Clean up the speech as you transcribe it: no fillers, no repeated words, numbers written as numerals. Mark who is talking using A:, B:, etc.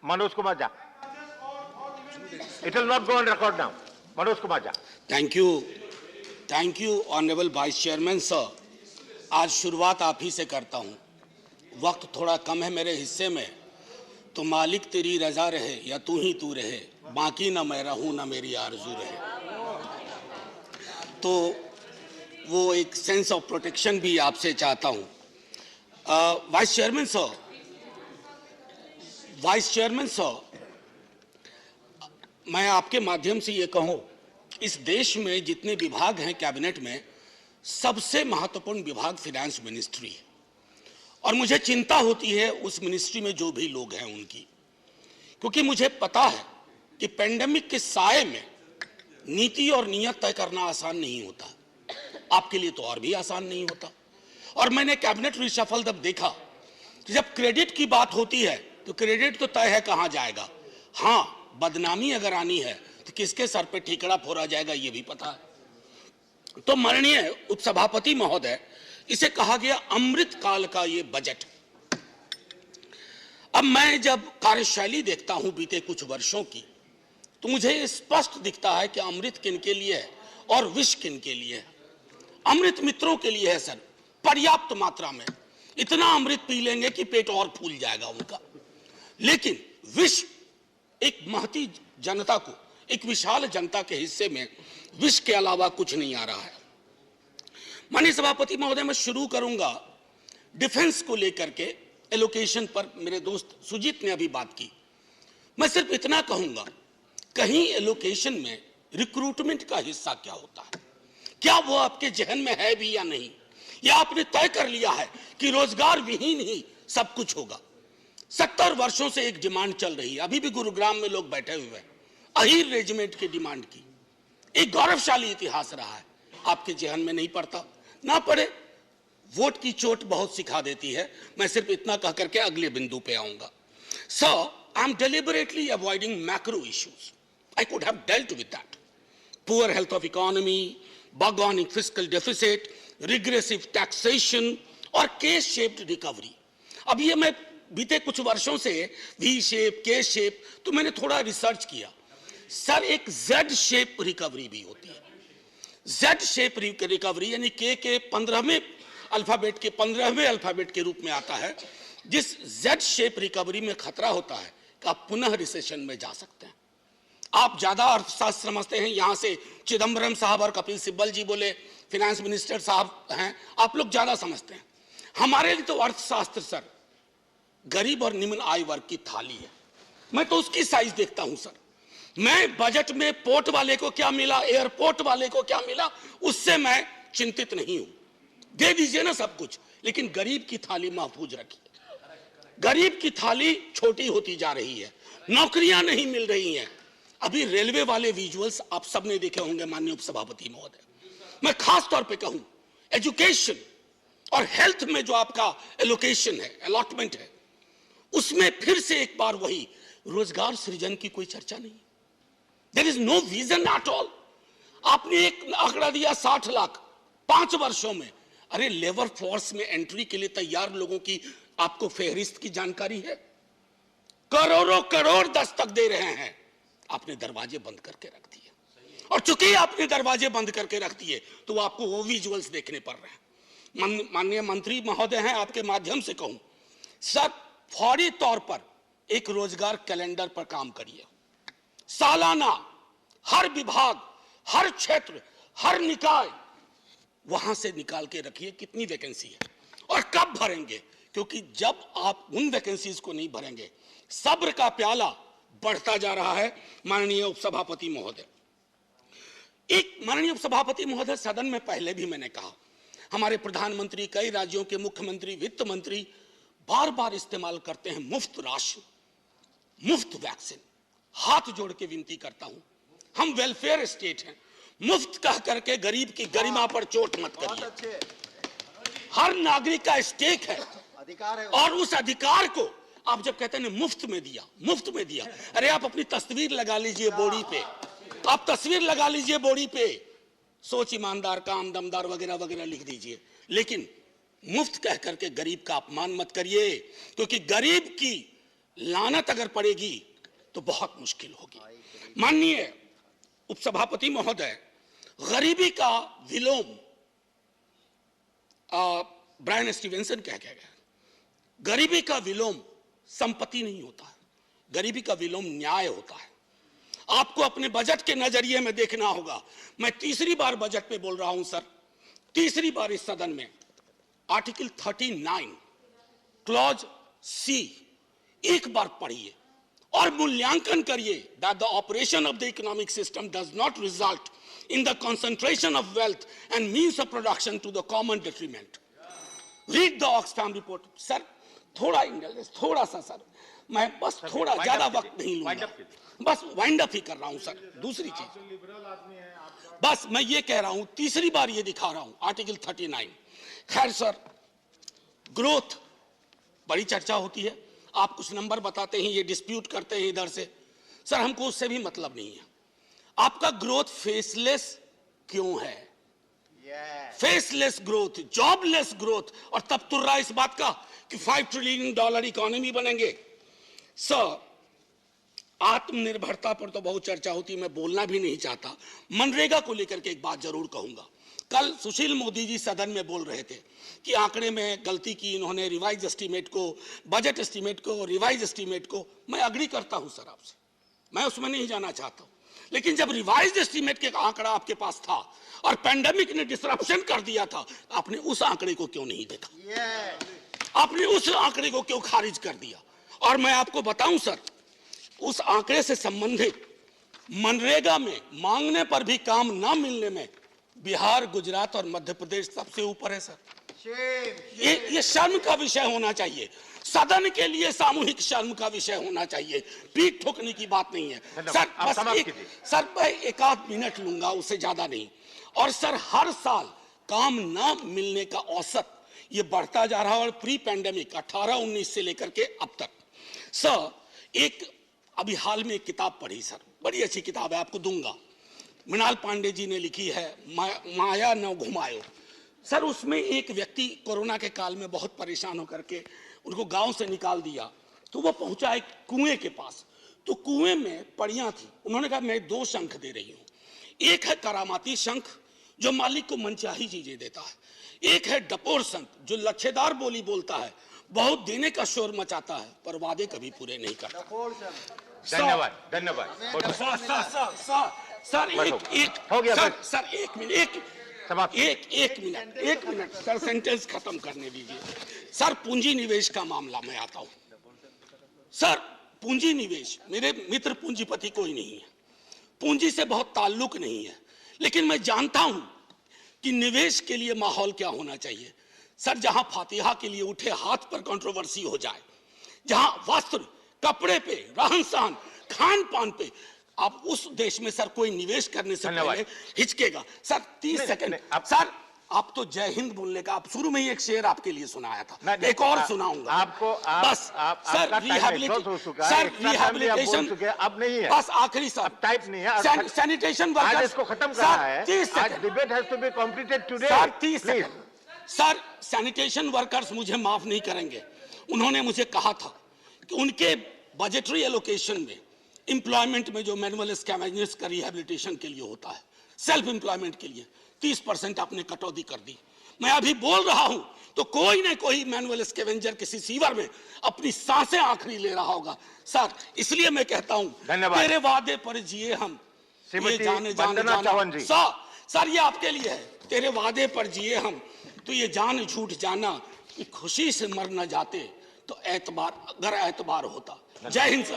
A: Manoj Kumar Jha. It will not go on record now. Manoj Kumar Jha.
B: Thank you honourable vice chairman sir. आज शुरुआत आप ही से करता हूं। वक्त थोड़ा कम है मेरे हिस्से में, तो मालिक तेरी रजा रहे या तू ही तू रहे, बाकी ना मैं रहूं ना मेरी आरजू रहे। तो वो एक सेंस ऑफ प्रोटेक्शन भी आपसे चाहता हूं। वाइस चेयरमैन सर, मैं आपके माध्यम से ये कहूं, इस देश में जितने विभाग हैं कैबिनेट में, सबसे महत्वपूर्ण विभाग फाइनेंस मिनिस्ट्री है। और मुझे चिंता होती है उस मिनिस्ट्री में जो भी लोग हैं उनकी, क्योंकि मुझे पता है कि पेंडेमिक के साए में नीति और नियत तय करना आसान नहीं होता। आपके लिए तो और भी आसान नहीं होता। और मैंने कैबिनेट रिशफल जब देखा कि जब क्रेडिट की बात होती है तो क्रेडिट तो तय है कहां जाएगा, हाँ बदनामी अगर आनी है तो किसके सर पे ठीकरा फोड़ा जाएगा ये भी पता है। तो माननीय उपसभापति महोदय, इसे कहा गया अमृत काल का ये बजट। अब मैं जब कार्यशैली देखता हूं बीते कुछ वर्षों की, तो मुझे स्पष्ट दिखता है कि अमृत किन के लिए है और विष किन के लिए है। अमृत मित्रों के लिए है सर, पर्याप्त मात्रा में, इतना अमृत पी लेंगे कि पेट और फूल जाएगा उनका। लेकिन विष एक महती जनता को, एक विशाल जनता के हिस्से में विष के अलावा कुछ नहीं आ रहा है। माननीय सभापति महोदय, मैं शुरू करूंगा डिफेंस को लेकर के एलोकेशन पर। मेरे दोस्त सुजीत ने अभी बात की। मैं सिर्फ इतना कहूंगा, कहीं एलोकेशन में रिक्रूटमेंट का हिस्सा क्या होता है, क्या वो आपके जहन में है भी या नहीं, या आपने तय कर लिया है कि रोजगार विहीन ही सब कुछ होगा। 70 वर्षों से एक डिमांड चल रही है, अभी भी गुरुग्राम में लोग बैठे हुए हैं, अहीर रेजिमेंट की डिमांड की। एक गौरवशाली इतिहास रहा है, आपके जहन में नहीं पड़ता, ना पड़े, वोट की चोट बहुत सिखा देती है। मैं सिर्फ इतना कह करके अगले बिंदु पे आऊंगा। Sir, I am deliberately avoiding macro issues. I could have dealt with that. Poor health of economy, bug fiscal deficit, regressive taxation और के शेप्ड रिकवरी। अब ये मैं बीते कुछ वर्षों से वी शेप, के शेप, तो मैंने थोड़ा रिसर्च किया। सर, एक जेड शेप रिकवरी भी होती है। जेड शेप रिकवरी यानी के 15वें अल्फाबेट के रूप में आता है। जिस जेड शेप रिकवरी में खतरा होता है कि आप पुनः रिसेशन में जा सकते हैं। आप ज्यादा अर्थशास्त्र समझते हैं, यहां से चिदम्बरम साहब और कपिल सिब्बल जी बोले, फाइनेंस मिनिस्टर साहब हैं, आप लोग ज्यादा समझते हैं। हमारे लिए तो अर्थशास्त्र सर गरीब और निम्न आय वर्ग की थाली है। मैं तो उसकी साइज देखता हूं सर। मैं बजट में पोर्ट वाले को क्या मिला, एयरपोर्ट वाले को क्या मिला, उससे मैं चिंतित नहीं हूं। दे दीजिए ना सब कुछ, लेकिन गरीब की थाली महफूज रखिए। गरीब की थाली छोटी होती जा रही है, नौकरियां नहीं मिल रही हैं। अभी रेलवे वाले विजुअल्स आप सबने देखे होंगे माननीय उपसभापति महोदय। मैं खास तौर पे कहूं, एजुकेशन और हेल्थ में जो आपका एलोकेशन है, अलॉटमेंट है, उसमें फिर से एक बार वही रोजगार सृजन की कोई चर्चा नहीं। There is no vision at all. आपने एक आंकड़ा दिया 60 लाख 5 वर्षों में। अरे लेबर फोर्स में एंट्री के लिए तैयार लोगों की आपको फेहरिस्त की जानकारी है? करोड़ों करोड़ दस्तक दे रहे हैं, आपने दरवाजे बंद करके रख दिए। और चूंकि आपने दरवाजे बंद करके रख दिए तो आपको वो विजुअल्स देखने पड़ रहे हैं। माननीय मंत्री महोदय हैं, आपके माध्यम से कहूं सर, फौरी तौर पर एक रोजगार कैलेंडर पर काम करिए। सालाना हर विभाग, हर क्षेत्र, हर निकाय, वहां से निकाल के रखिए कितनी वैकेंसी है और कब भरेंगे, क्योंकि जब आप उन वैकेंसीज को नहीं भरेंगे, सब्र का प्याला बढ़ता जा रहा है। माननीय उपसभापति महोदय, माननीय उपसभापति महोदय, सदन में पहले भी मैंने कहा, हमारे प्रधानमंत्री, कई राज्यों के मुख्यमंत्री, वित्त मंत्री बार बार इस्तेमाल करते हैं मुफ्त राशन, मुफ्त वैक्सीन। हाथ जोड़ के विनती करता हूं, हम वेलफेयर स्टेट हैं, मुफ्त कह करके गरीब की गरिमा पर चोट मत करिए। हर नागरिक का स्टेक है, अधिकार है, और उस अधिकार को आप जब कहते हैं मुफ्त में दिया, मुफ्त में दिया, अरे आप अपनी तस्वीर लगा लीजिए बोरी पे, आप तस्वीर लगा लीजिए बोरी पे, सोच ईमानदार, काम दमदार वगैरह वगैरह लिख दीजिए, लेकिन मुफ्त कह करके गरीब का अपमान मत करिए, क्योंकि गरीब की लानत अगर पड़ेगी तो बहुत मुश्किल होगी। माननीय उपसभापति महोदय, गरीबी का विलोम ब्रायन स्टीवेंसन कह गया, गरीबी का विलोम संपत्ति नहीं होता है, गरीबी का विलोम न्याय होता है। आपको अपने बजट के नजरिए में देखना होगा। मैं तीसरी बार बजट पे बोल रहा हूं सर, तीसरी बार इस सदन में आर्टिकल 39 क्लॉज सी एक बार पढ़िए और मूल्यांकन करिए that the operation of the economic system does not result in the concentration of wealth and means of production to the common detriment. Read the Oxfam report. Sir थोड़ा indulgence, थोड़ा सा sir, मैं बस थोड़ा ज्यादा वक्त नहीं लूंगा, बस वाइंड अप ही कर रहा हूं सर। दूसरी चीज, बस मैं ये कह रहा हूं, तीसरी बार ये दिखा रहा हूं आर्टिकल 39। खैर सर, ग्रोथ बड़ी चर्चा होती है, आप कुछ नंबर बताते हैं, ये डिस्प्यूट करते हैं इधर से। सर हमको उससे भी मतलब नहीं है। आपका ग्रोथ फेसलेस क्यों है? फेसलेस ग्रोथ, जॉबलेस ग्रोथ, और तब तुर रहा इस बात का कि $5 ट्रिलियन इकोनॉमी बनेंगे। सर आत्मनिर्भरता पर तो बहुत चर्चा होती है, मैं बोलना भी नहीं चाहता। मनरेगा को लेकर के एक बात जरूर कहूंगा। कल सुशील मोदी जी सदन में बोल रहे थे कि आंकड़े में गलती की इन्होंने, रिवाइज एस्टीमेट को, बजट एस्टीमेट को, रिवाइज एस्टीमेट को। मैं अग्री करता हूं सर आपसे, मैं उसमें नहीं जाना चाहता हूं, लेकिन जब रिवाइज एस्टीमेट के आंकड़ा आपके पास था और पैंडेमिक ने डिसरप्शन कर दिया था, आपने उस आंकड़े को क्यों नहीं देखा? आपने उस आंकड़े को क्यों खारिज कर दिया? और मैं आपको बताऊं सर, उस आंकड़े से संबंधित मनरेगा में मांगने पर भी काम ना मिलने में बिहार, गुजरात और मध्य प्रदेश सबसे ऊपर है सर। ये शर्म का विषय होना चाहिए, सदन के लिए सामूहिक शर्म का विषय होना चाहिए, पीठ ठोकने की बात नहीं है सर। बस सर मैं एक आध मिनट लूंगा, उससे ज्यादा नहीं। और सर हर साल काम ना मिलने का औसत ये बढ़ता जा रहा है, और प्री पैंडेमिक 18-19 से लेकर के अब तक। सर एक अभी हाल में एक किताब पढ़ी सर, बड़ी अच्छी किताब है, आपको दूंगा, मृणाल पांडे जी ने लिखी है, माया न घुमायो। सर उसमें एक व्यक्ति कोरोना के काल में बहुत परेशान होकर के, उनको गांव से निकाल दिया, तो वो पहुंचा एक कुएं के पास। तो कुएं में पड़ियां थी, उन्होंने कहा मैं 2 शंख दे रही हूं, एक है करामाती शंख जो मालिक को मनचाही चीजें देता है, एक है डपोर शंख जो लच्छेदार बोली बोलता है, बहुत देने का शोर मचाता है पर वादे कभी पूरे नहीं करता।
A: धन्यवाद, धन्यवाद।
B: सर एक
A: हो गया
B: सर,
A: बस।
B: सर एक मिनट सर, सेंटेंस खत्म करने दीजिए। सर पूंजी निवेश का मामला में आता हूं। सर पूंजी निवेश, मेरे मित्र पूंजीपति कोई नहीं है, पूंजी से बहुत ताल्लुक नहीं है, लेकिन मैं जानता हूं कि निवेश के लिए माहौल क्या होना चाहिए। सर जहां फातिहा के लिए उठे हाथ पर कंट्रोवर्सी हो जाए, जहां वस्त्र, कपड़े पे, रहन सहन, खान पान पे, आप उस देश में सर कोई निवेश करने से पहले हिचकेगा। Sir 30 second. सर आप तो जय हिंद बोलने का, आप शुरू में ही एक शेर आपके लिए सुनाया था, एक और सुनाऊंगा
A: आपको।
B: बस सर रिहैबिलिटेशन
A: अब नहीं है,
B: बस आखिरी सर,
A: टाइप नहीं है,
B: सैनिटेशन
A: आज
B: वर्कर्स
A: इसको खत्म करना है।
B: 30
A: आज debate has to be completed today.
B: Sir 30 second. Sir sanitation workers मुझे माफ नहीं करेंगे, उन्होंने मुझे कहा था कि उनके बजटरी एलोकेशन में एम्प्लॉयमेंट में जो मैनुअल स्कैवेंजर्स का रिहैबिलिटेशन के लिए होता है, सेल्फ एम्प्लॉयमेंट के लिए 30% आपने कटौती कर दी। मैं अभी बोल रहा हूं तो कोई ना कोई मैनुअल स्कैवेंजर किसी सीवर में अपनी सांसें आखिरी ले रहा होगा। सर इसलिए मैं कहता हूं, तेरे वादे पर जिए हम, ये जाने जाना। सर ये आपके लिए है, तेरे वादे पर जिए हम, तो ये जान झूठ जाना कि खुशी से मर न जाते तो एतबार, अगर एतबार होता। जय हिंद सर।